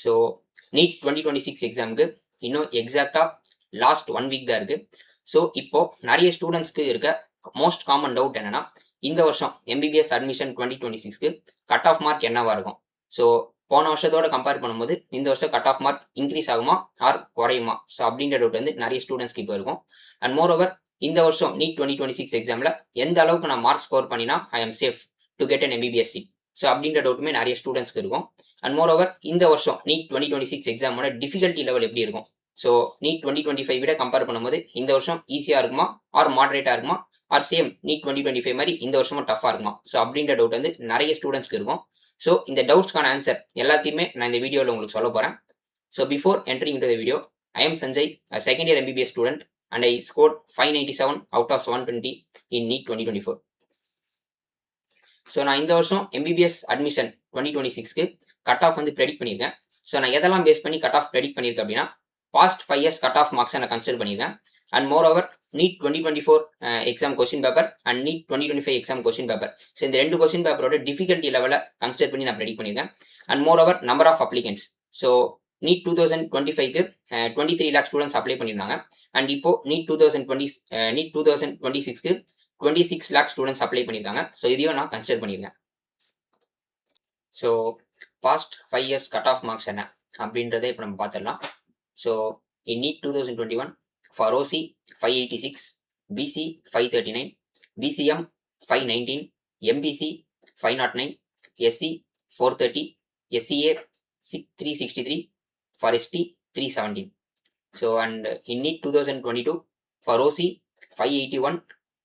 So NEET 2026 எக்ஸாமுக்கு இன்னும் எக்ஸாக்டாக லாஸ்ட் 1 வீக் தான் இருக்குது. ஸோ இப்போ நிறைய ஸ்டூடெண்ட்ஸ்க்கு இருக்க மோஸ்ட் காமன் டவுட் என்னன்னா, இந்த வருஷம் எம்பிபிஎஸ் அட்மிஷன் 2026க்கு கட் ஆஃப் மார்க் என்னவா இருக்கும்? ஸோ போன வருஷத்தோட கம்பேர் பண்ணும்போது இந்த வருஷம் கட் ஆஃப் மார்க் இன்க்ரீஸ் ஆகுமா ஆர் குறையுமா? ஸோ அப்படின்ற டவுட் வந்து நிறைய ஸ்டூடெண்ட்ஸ்க்கு இப்போ இருக்கும். அண்ட் மோர் ஓவர் இந்த வருஷம் நீட் 2026 எக்ஸாமில் எந்த அளவுக்கு நான் மார்க் ஸ்கோர் பண்ணினா I am safe to get an MBBS seat? So அப்படின்ற டவுட்டுமே நிறைய ஸ்டூடெண்ட்ஸ்க்கு இருக்கும். அண்ட் மோர் ஓவர் இந்த வருஷம் நீட் 2026 எக்ஸாமோட டிஃபிகல்ட்டி லெவல் எப்படி இருக்கும்? ஸோ நீட் 2025 விட கம்பேர் பண்ணும்போது இந்த வருஷம் ஈஸியாக இருக்குமா ஆர் மாடரேட்டாக இருக்குமா ஆர் சேம் நீட் 2025 மாதிரி இந்த வருஷமும் டஃபாக இருக்குமா? ஸோ அப்படின்ற டவுட் வந்து நிறைய ஸ்டூடெண்ட்ஸ்க்கு இருக்கும். ஸோ இந்த டவுட்ஸ்க்கான ஆன்சர் எல்லாத்தையுமே நான் இந்த வீடியோவில் உங்களுக்கு சொல்ல போகிறேன். So before entering into the video, I am Sanjay, a second year MBBS student, and I scored 597 out of 720 in NEET 2024. So நான் இந்த வருஷம் எம்பிபிஎஸ் அட்மிஷன் 2026க்கு கட் ஆஃப் வந்து ப்ரெடிக்ட் பண்ணியிருக்கேன். ஸோ நான் எதெல்லாம் பேஸ் பண்ணி கட் ஆஃப் ப்ரெடிக்ட் பண்ணியிருக்கேன் அப்படின்னா, பாஸ்ட் 5 இயர்ஸ் கட் ஆஃப் மார்க்ஸை நான் கன்சிடர் பண்ணியிருக்கேன். And moreover NEET 2024 exam question paper and NEET 2025 exam question paper, so இந்த ரெண்டு கொஸ்டின் பேப்பரோட டிஃபிகல்ட்டி லெவலை கன்சிடர் பண்ணி நான் ப்ரெடிக்ட் பண்ணியிருக்கேன். And moreover number of applicants, so NEET 2025க்கு 23 லேக் ஸ்டூடெண்ட்ஸ் அப்ளை பண்ணியிருந்தாங்க. அண்ட் இப்போ நீட் 2026க்கு 26 லேக் ஸ்டூடெண்ட்ஸ் அப்ளை பண்ணியிருக்காங்க. ஸோ இதையும் நான் கன்சிடர் பண்ணியிருக்கேன். So past 5 years cut off marks என்ன அப்படின்றத இப்போ நம்ம பார்த்துடலாம். So in NEET 2021 for OC 586, BC 539, BCM 519, MBC 509, SC 430, SCA 363, for ST 317. So and in NEET 2022 for OC 581,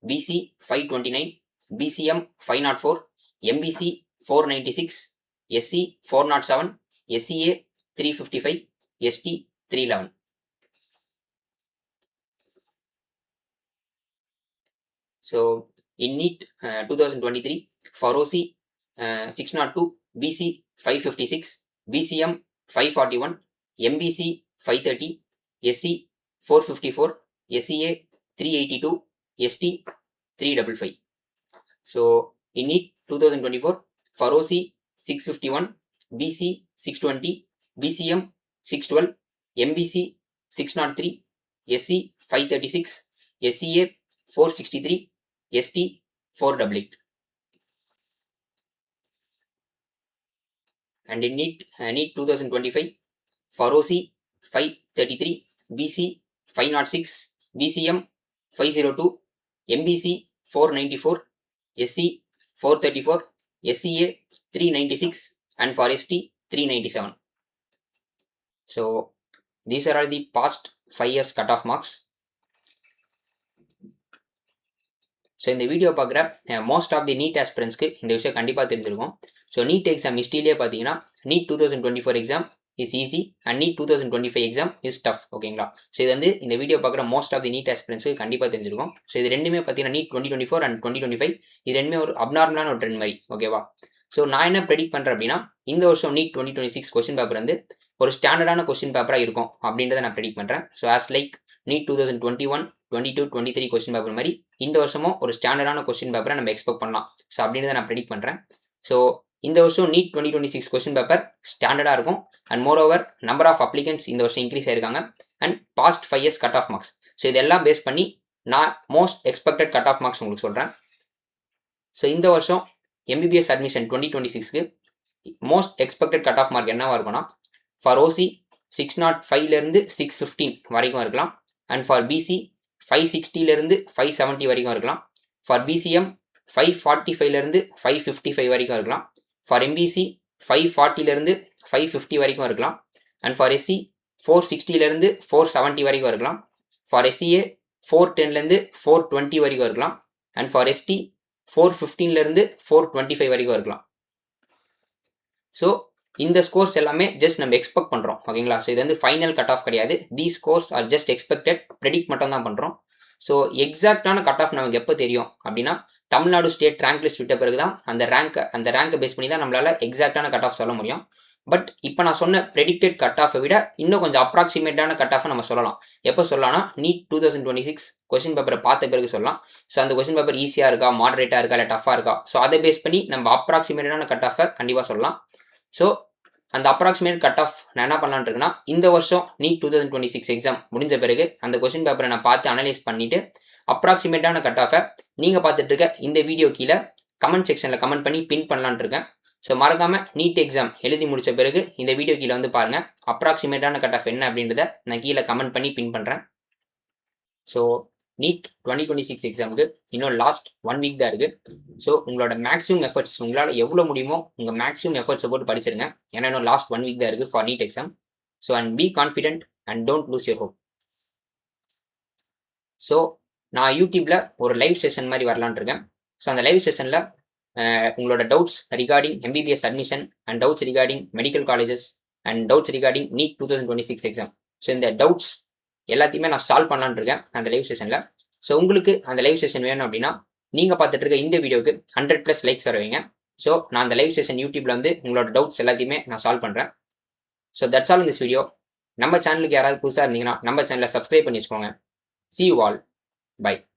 BC 529, BCM 504, MBC 496, SC 407, SCA 355, ST 311. So in NEET 2023 for OC 602, BC 556, BCM 541, MBC 530, SC 454, SCA 382, ST 355. So in NEET 2024 for OC 651, BC 620, BCM 612, MBC 603, SC 536, SCA 463, ST 488. And in NEET 2025 for OC 533, BC 506, BCM 502, MBC 494, SC 434, SCA 396, and for ST 397. So these are all the past 5 years cutoff marks. So இந்த video பார்க்குற most of the NEET ஆஸ்பிரன்ஸ்க்கு இந்த விஷயம் கண்டிப்பாக தெரிஞ்சிருக்கும். So NEET exam ஹிஸ்ட்ரியிலே பார்த்தீங்கன்னா NEET 2024 exam is easy and NEET 2025 exam is tough. ஓகேங்களா? ஸோ இது வந்து இந்த வீடியோ பார்க்குற மோஸ்ட் ஆஃப் தி நீட் ஆஸ்பிரன்ஸ்க்கு கண்டிப்பாக தெரிஞ்சிருக்கும். ஸோ இது ரெண்டுமே பார்த்தீங்கன்னா நீட் 2024 அண்ட் 2025 இது ரெண்டுமே ஒரு அப்நார்மலான ஒரு ட்ரெண்ட் மாதிரி. ஓகேவா? ஸோ நான் என்ன ப்ரெடிக்ட் பண்ணுறேன் அப்படின்னா, இந்த வருஷம் நீட் 2026 கொஸ்டின் பேப்பர் வந்து ஒரு ஸ்டாண்டர்டான கொஸ்டின் பேப்பராக இருக்கும் அப்படின்றத நான் ப்ரெடிக்ட் பண்ணுறேன். So as like NEET 2021, 22, 23 question paper மாதிரி இந்த வருஷமும் ஒரு ஸ்டாண்டர்டான கொஸ்டின் பேப்பரை நம்ம எக்ஸ்பெக்ட் பண்ணலாம். ஸோ அப்படின்றத நான் ப்ரெடிக்ட் பண்ணுறேன். ஸோ இந்த வருஷம் நீட் 2026 கொஸ்டின் பேப்பர் ஸ்டாண்டர்டாக இருக்கும். And moreover number of applicants இந்த வருஷம் இன்க்ரீஸ் ஆயிருக்காங்க. And past 5 years cut off marks, so இதெல்லாம் பேஸ் பண்ணி நான் most expected cut off marks உங்களுக்கு சொல்கிறேன். ஸோ இந்த வருஷம் எம்பிபிஎஸ் அட்மிஷன் 2026க்கு most expected cut off mark என்னவா இருக்கும்னா, ஃபார் ஓசி 605லேருந்து 615 வரைக்கும் இருக்கலாம். அண்ட் ஃபார் பிசி 560லேருந்து 570 வரைக்கும் இருக்கலாம். ஃபார் பிசிஎம் 545லேருந்து 555 வரைக்கும் இருக்கலாம். ஃபார் எம்பிசி 540லேருந்து 550 வரைக்கும் இருக்கலாம். அண்ட் ஃபார் எஸ்சி 460லேருந்து 470 வரைக்கும் இருக்கலாம். ஃபார் எஸ்சிஏ 410லேருந்து 420 வரைக்கும் இருக்கலாம். அண்ட் ஃபார் எஸ்டி 415லேருந்து 425 வரைக்கும் இருக்கலாம். ஸோ இந்த ஸ்கோர்ஸ் எல்லாமே ஜஸ்ட் நம்ம எக்ஸ்பெக்ட் பண்ணுறோம். ஓகேங்களா? ஸோ இது வந்து ஃபைனல் கட் ஆஃப் கிடையாது. These scores are just expected, predict மட்டும் தான் பண்ணுறோம். ஸோ எக்ஸாக்டான கட் ஆஃப் நமக்கு எப்போ தெரியும் அப்படின்னா, தமிழ்நாடு ஸ்டேட் ரேங்க் லிஸ்ட் விட்ட பிறகு தான் அந்த ரேங்கை பேஸ் பண்ணி தான் நம்மளால எக்ஸாக்டான கட் ஆஃப் சொல்ல முடியும். பட் இப்போ நான் சொன்ன ப்ரெடிக்டட் கட் ஆஃபை விட இன்னும் கொஞ்சம் அப்ராக்சிமேட்டான கட் ஆஃபை நம்ம சொல்லலாம். எப்போ சொல்லலாம்னா, நீட் 2026 கொஸ்டின் பேப்பரை பார்த்த பிறகு சொல்லலாம். ஸோ அந்த கொஸ்டின் பேப்பர் ஈஸியாக இருக்கா, மாடரேட்டாக இருக்கா, இல்லை டஃபாக இருக்கா, ஸோ அதை பேஸ் பண்ணி நம்ம அப்ராக்சிமேட்டான கட் ஆஃபை கண்டிப்பாக சொல்லலாம். ஸோ அந்த அப்ராக்சிமேட் கட் ஆஃப் நான் என்ன பண்ணலான்னு இருக்கேன்னா, இந்த வருஷம் நீட் 2026 எக்ஸாம் முடிஞ்ச பிறகு அந்த கொஸ்டின் பேப்பரை நான் பார்த்து அனலைஸ் பண்ணிவிட்டு அப்ராக்சிமேட்டான கட் ஆஃபை நீங்கள் பார்த்துட்டு இருக்க இந்த வீடியோ கீழே கமெண்ட் செக்ஷனில் கமெண்ட் பண்ணி பின் பண்ணலான்னு இருக்கேன். ஸோ மறக்காமல் நீட் எக்ஸாம் எழுதி முடித்த பிறகு இந்த வீடியோ கீழே வந்து பாருங்கள், அப்ராக்சிமேட்டான கட் ஆஃப் என்ன அப்படின்றத நான் கீழே கமெண்ட் பண்ணி பின் பண்ணுறேன். ஸோ நீட் 2026 எக்ஸாமுக்கு இன்னும் லாஸ்ட் 1 வீக் தான் இருக்குது. ஸோ உங்களோட மேக்ஸிமம் எஃபர்ட்ஸ், உங்களால் எவ்வளோ முடியுமோ உங்கள் மேக்ஸிமம் எஃபர்ட்ஸை போட்டு படிச்சிருங்க. ஏன்னா இன்னும் லாஸ்ட் 1 வீக் தான் இருக்குது for NEET exam. So and be confident and don't lose your hope. So நான் யூடியூப்பில் ஒரு லைவ் செஷன் மாதிரி வரலான்னு இருக்கேன். ஸோ அந்த லைவ் செஷனில் உங்களோட doubts regarding MBBS admission and doubts regarding medical colleges and doubts regarding NEET 2026 exam, so இந்த டவுட்ஸ் எல்லாத்தையுமே நான் சால்வ் பண்ணலான்னு இருக்கேன் அந்த லைவ் செஷனில். ஸோ உங்களுக்கு அந்த லைவ் செஷன் வேணும் அப்படின்னா நீங்கள் பார்த்துட்டு இருக்க இந்த வீடியோக்கு 100+ லைக்ஸ் வர வைங்க. ஸோ நான் அந்த லைவ் செஷன் யூடியூப்ல வந்து உங்களோட டவுட்ஸ் எல்லாத்தையுமே நான் சால்வ் பண்ணுறேன். So that's all in this video. நம்ம சேனலுக்கு யாராவது புதுசாக இருந்தீங்கன்னா நம்ம சேனலை சப்ஸ்கிரைப் பண்ணி வச்சுக்கோங்க. See you all. Bye.